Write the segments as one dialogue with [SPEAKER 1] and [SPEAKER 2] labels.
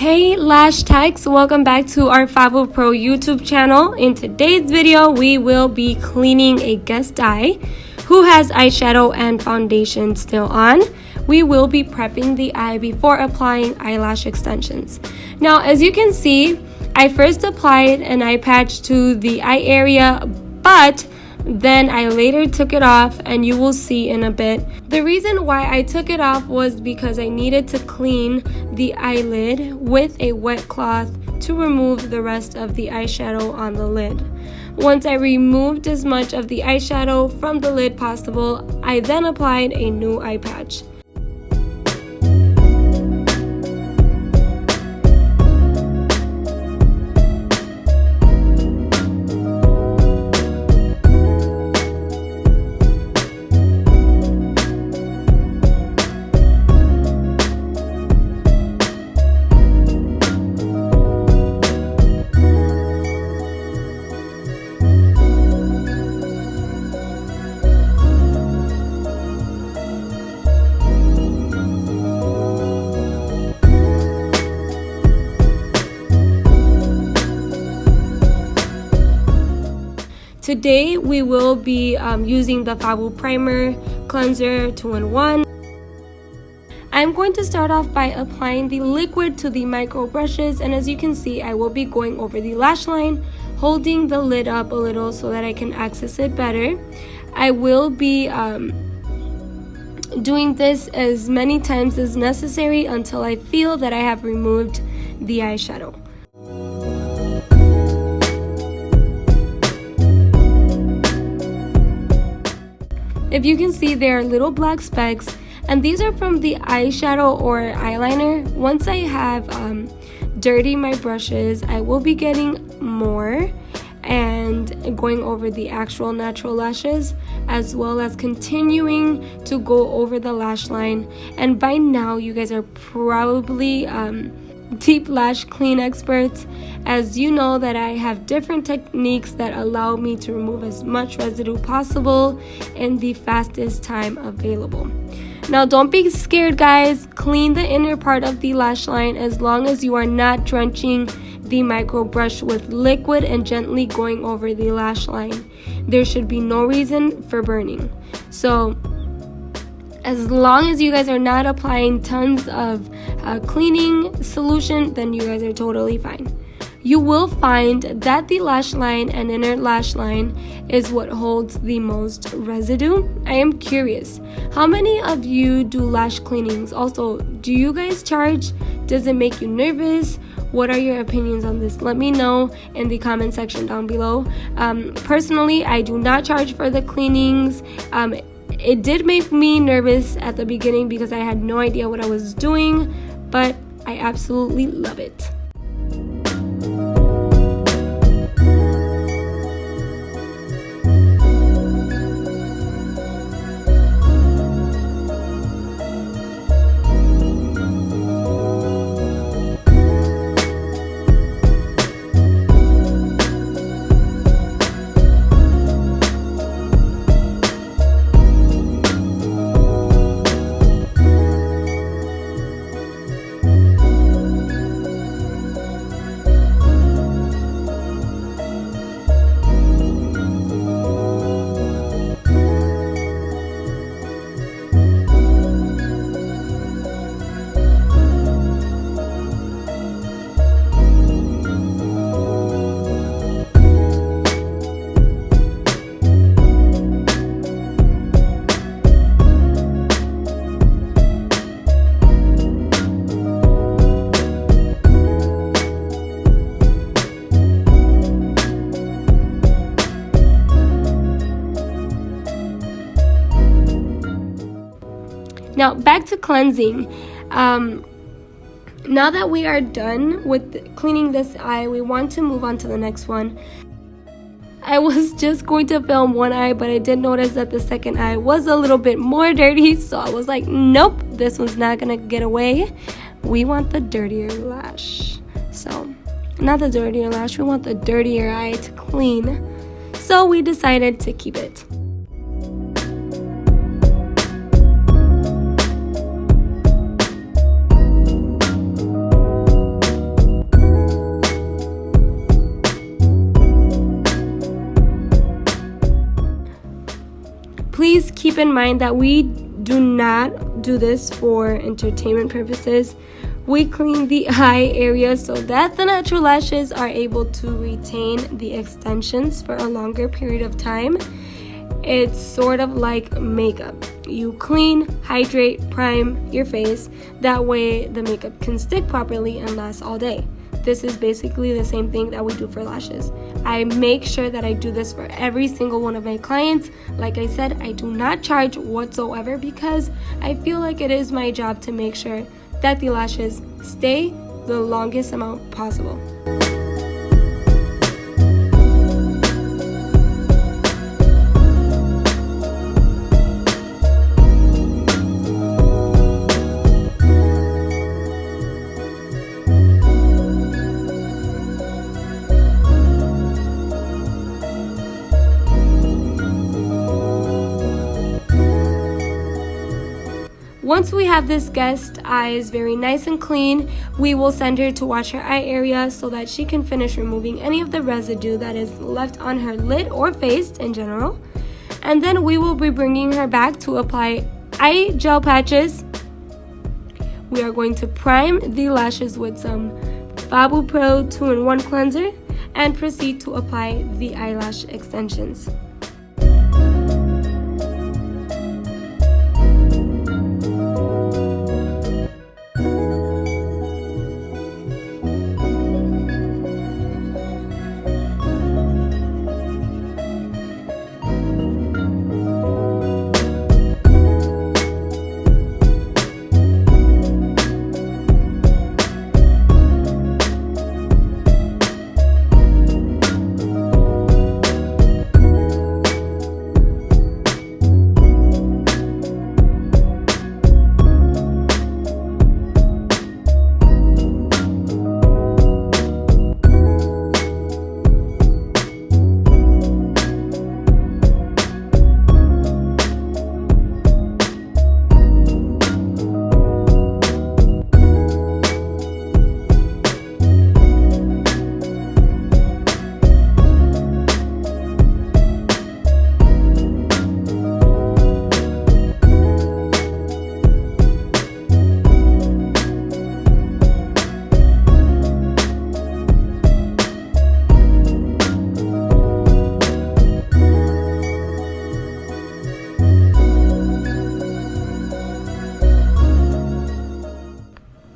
[SPEAKER 1] Hey lash techs, welcome back to our FabuPRO YouTube channel. In today's video, we will be cleaning a guest eye who has eyeshadow and foundation still on. We will be prepping the eye before applying eyelash extensions. Now, as you can see, I first applied an eye patch to the eye area, but then I later took it off, and you will see in a bit. The reason why I took it off was because I needed to clean the eyelid with a wet cloth to remove the rest of the eyeshadow on the lid. Once I removed as much of the eyeshadow from the lid possible, I then applied a new eye patch. Today we will be using the FABU primer cleanser 2-in-1. I'm going to start off by applying the liquid to the micro brushes, and as you can see, I will be going over the lash line, holding the lid up a little so that I can access it better. I will be doing this as many times as necessary until I feel that I have removed the eyeshadow. If you can see, there are little black specks, and these are from the eyeshadow or eyeliner. Once I have dirtied my brushes, I will be getting more and going over the actual natural lashes, as well as continuing to go over the lash line. And by now, you guys are probably deep lash clean experts, as you know that I have different techniques that allow me to remove as much residue possible in the fastest time available. Now, don't be scared, guys. Clean the inner part of the lash line as long as you are not drenching the micro brush with liquid and gently going over the lash line. There should be no reason for burning. So as long as you guys are not applying tons of cleaning solution, then you guys are totally fine. You will find that the lash line and inner lash line is what holds the most residue. I am curious, how many of you do lash cleanings? Also, do you guys charge? Does it make you nervous? What are your opinions on this? Let me know in the comment section down below. Personally, I do not charge for the cleanings. It did make me nervous at the beginning because I had no idea what I was doing, but I absolutely love it. Now, back to cleansing. Now that we are done with cleaning this eye, we want to move on to the next one. I was just going to film one eye, but I did notice that the second eye was a little bit more dirty, so I was like, nope, this one's not gonna get away. We want the dirtier lash. So, not the dirtier lash, we want the dirtier eye to clean. So we decided to keep it. in mind that we do not do this for entertainment purposes. We clean the eye area so that the natural lashes are able to retain the extensions for a longer period of time. It's sort of like makeup. You clean, hydrate, prime your face. That way the makeup can stick properly and last all day. This is basically the same thing that we do for lashes. I make sure that I do this for every single one of my clients. Like I said, I do not charge whatsoever because I feel like it is my job to make sure that the lashes stay the longest amount possible. Once we have this guest eyes very nice and clean, we will send her to wash her eye area so that she can finish removing any of the residue that is left on her lid or face in general. And then we will be bringing her back to apply eye gel patches. We are going to prime the lashes with some FabuPRO 2-in-1 cleanser and proceed to apply the eyelash extensions.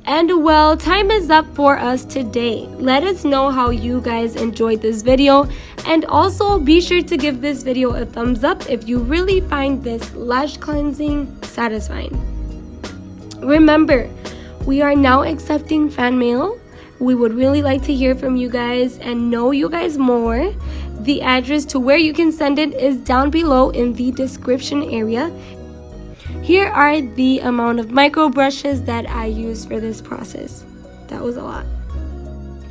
[SPEAKER 1] And well, time is up for us today. Let us know how you guys enjoyed this video, and also be sure to give this video a thumbs up if you really find this lash cleansing satisfying. Remember, we are now accepting fan mail. We would really like to hear from you guys and know you guys more. The address to where you can send it is down below in the description area. Here are the amount of micro brushes that I use for this process. That was a lot.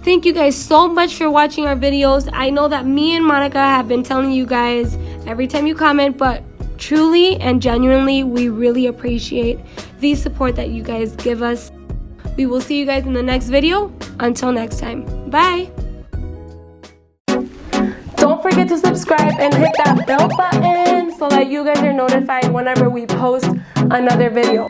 [SPEAKER 1] Thank you guys so much for watching our videos. I know that me and Monica have been telling you guys every time you comment, but truly and genuinely, we really appreciate the support that you guys give us. We will see you guys in the next video. Until next time, bye. Don't forget to subscribe and hit that bell button so that you guys are notified whenever we post another video.